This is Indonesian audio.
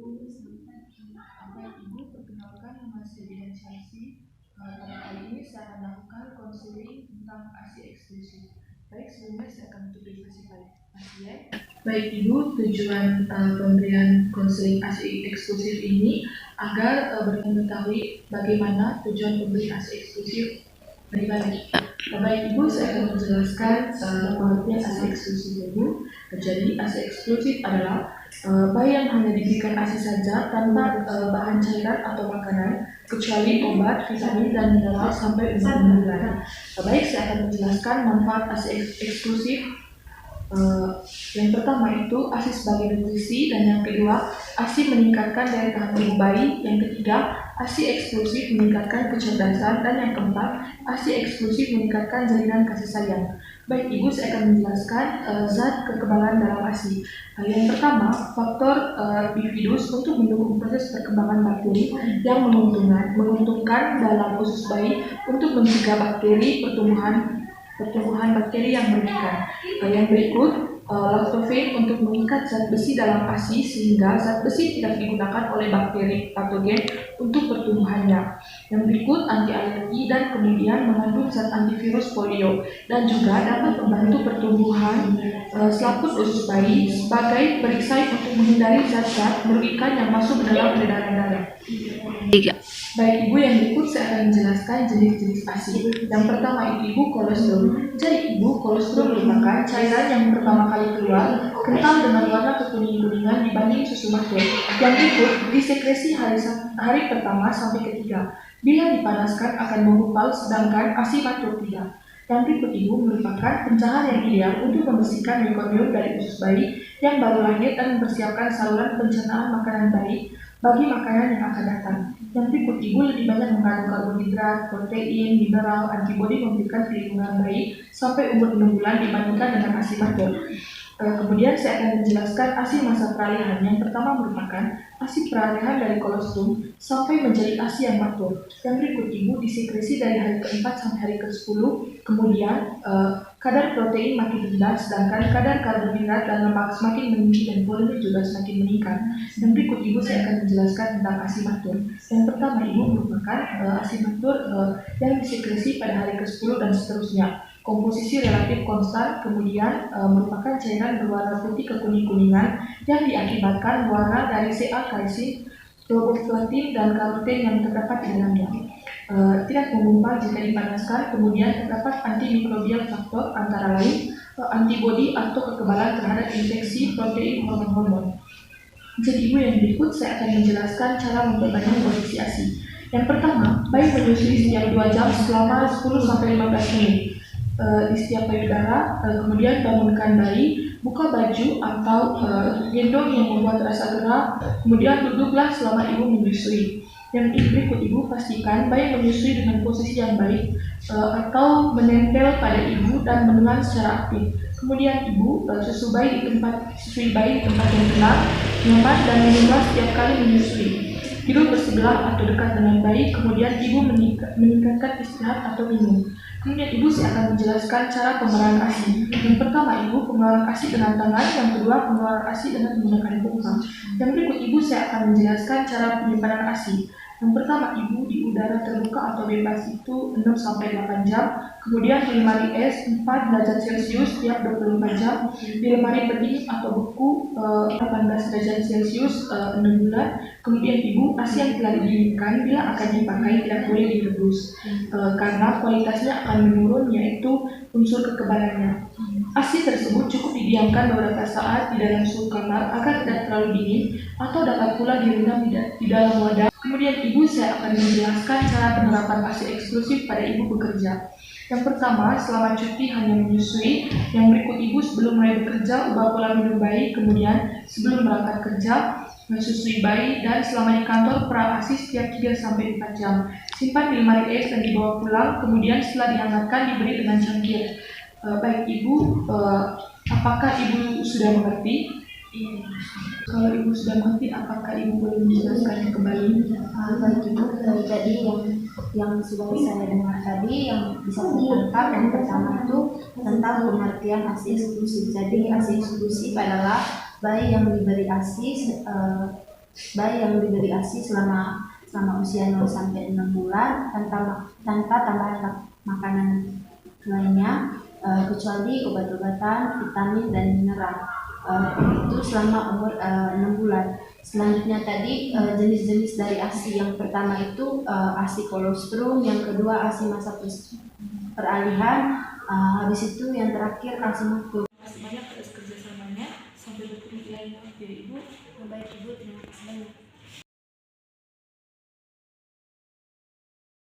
Baik Ibu, perkenalkan nama saya Dian Chelsea. Pada kali ini saya akan melakukan konseling tentang ASI eksklusif. Baik, sebelumnya saya akan untuk privasi pasien. Baik Ibu, tujuan pemberian konseling ASI eksklusif ini agar mengetahui bagaimana tujuan pemberian ASI eksklusif bagaimana. Baik Ibu, saya akan menjelaskan pengertian ASI eksklusif Ibu. Jadi ASI eksklusif adalah bayi yang hanya diberikan ASI saja tanpa bahan cairan atau makanan kecuali obat, vitamin, dan mineral sampai umur 6 bulan. Baik, saya akan menjelaskan manfaat ASI eksklusif. Yang pertama itu ASI sebagai nutrisi, dan yang kedua ASI meningkatkan daya tahan tubuh bayi, yang ketiga ASI eksklusif meningkatkan kecerdasan, dan yang keempat ASI eksklusif meningkatkan jalinan kasih sayang. Baik Ibu, saya akan menjelaskan zat kekebalan dalam ASI. Yang pertama, faktor bifidus untuk mendukung proses perkembangan bakteri yang menguntungkan dalam usus bayi untuk mencegah bakteri pertumbuhan bakteri yang merugikan. Yang berikut, lactofen untuk mengikat zat besi dalam ASI sehingga zat besi tidak digunakan oleh bakteri patogen untuk pertumbuhannya. Yang berikut, anti alergi dan kemudian mengandung zat antivirus polio dan juga dapat membantu pertumbuhan selaput usus bayi sebagai perisai untuk menghindari zat-zat merugikan yang masuk ke dalam peredaran darah. Baik Ibu, yang berikut saya akan menjelaskan jenis-jenis ASI. Yang pertama itu Ibu, kolostrum. Jadi Ibu, kolostrum merupakan cairan yang pertama kali keluar, kental dengan warna kekuning-kuningan dibanding susu matur. Yang berikut disekresi hari pertama sampai ketiga. Bila dipanaskan akan menggumpal, sedangkan ASI matur tidak. Yang berikut Ibu merupakan pencahar yang ideal untuk membersihkan mekonium dari usus bayi yang baru lahir dan mempersiapkan saluran pencernaan makanan bayi bagi makanan yang akan datang. Yang berikut Ibu lebih banyak mengandung karbohidrat, protein, mineral, antibodi memberikan perlindungan bayi sampai umur 6 bulan dibandingkan dengan ASI matur. Kemudian saya akan menjelaskan ASI masa peralihan. Yang pertama merupakan ASI peralihan dari kolostrum sampai menjadi ASI yang matur. Yang berikut Ibu disekresi dari hari ke-4 sampai hari ke-10. Kemudian kadar protein makin rendah, sedangkan kadar karbohidrat dan lemak semakin meninggi dan volume juga semakin meningkat. Yang berikut Ibu saya akan menjelaskan tentang ASI matur. Yang pertama Ibu merupakan ASI matur yang disekresi pada hari ke-10 dan seterusnya. Komposisi relatif konstan, kemudian merupakan cairan berwarna putih kekuning-kuningan yang diakibatkan warna dari CA kaisin, riboflavin, dan karoten yang terdapat di dalamnya. Tidak menggumpal jika dipanaskan, kemudian terdapat antimikrobial faktor antara lain antibodi atau kekebalan terhadap infeksi protein hormon-hormon. Jadi Ibu, yang berikut saya akan menjelaskan cara memperbanyak produksi ASI. Yang pertama, bayi menyusui setiap 2 jam selama 10-15 menit. Di setiap payudara, kemudian bangunkan bayi, buka baju atau gendong yang membuat rasa gerah, kemudian duduklah selama Ibu menyusui. Yang berikut Ibu pastikan bayi menyusui dengan posisi yang baik atau menempel pada Ibu dan menelan secara aktif. Kemudian Ibu susui bayi di tempat yang tenang, nyaman, dan minumlah setiap kali menyusui. Tidur bersebelah atau dekat dengan bayi, kemudian Ibu meningkatkan istirahat atau minum. Kemudian Ibu saya akan menjelaskan cara pengeluaran ASI. Yang pertama Ibu, pengeluaran ASI dengan tangan. Yang kedua, pengeluaran ASI dengan menggunakan pumpa. Yang berikut Ibu saya akan menjelaskan cara penyimpanan ASI. Yang pertama Ibu, di udara terbuka atau bebas itu 6-8 jam. Kemudian di lemari es 4 derajat Celcius tiap 24 jam. Di lemari pendingin atau beku 18 derajat Celcius 6 bulan. Kemudian Ibu, ASI yang telah didinginkan bila akan dipakai tidak boleh direbus karena kualitasnya akan menurun, yaitu unsur kekebalannya. ASI tersebut cukup didiamkan beberapa saat di dalam suhu kamar agar tidak terlalu dingin, atau dapat pula direndam di dalam wadah. Kemudian Ibu saya akan menjelaskan cara penerapan ASI eksklusif pada Ibu bekerja. Yang pertama, selama cuti hanya menyusui. Yang berikut Ibu sebelum mulai bekerja ubah pola minum bayi, kemudian sebelum berangkat kerja menyusui bayi, dan selama di kantor pra ASI setiap 3-4 jam. Simpan di lemari es dan dibawa pulang, kemudian setelah dihangatkan diberi dengan cangkir. Baik Ibu, apakah Ibu sudah mengerti? Kalau Ibu sudah mengerti, apakah Ibu boleh menjelaskannya kembali? Baik Ibu, jadi yang sudah saya dengar tadi yang bisa saya tangkap, yang pertama itu tentang pengertian ASI eksklusif. Jadi ASI eksklusif adalah bayi yang diberi ASI bayi yang diberi ASI selama usia 0 sampai 6 bulan tanpa tambahan makanan lainnya, kecuali obat-obatan, vitamin dan mineral. Itu selama umur 6 bulan. Selanjutnya tadi jenis-jenis dari ASI. Yang pertama itu ASI kolostrum, yang kedua ASI masa peralihan, habis itu yang terakhir ASI mutu. Terima kasih banyak atas kerjasamanya. Sampai bertemu di lain waktu, Ibu. Baik Ibu, terima kasih banyak.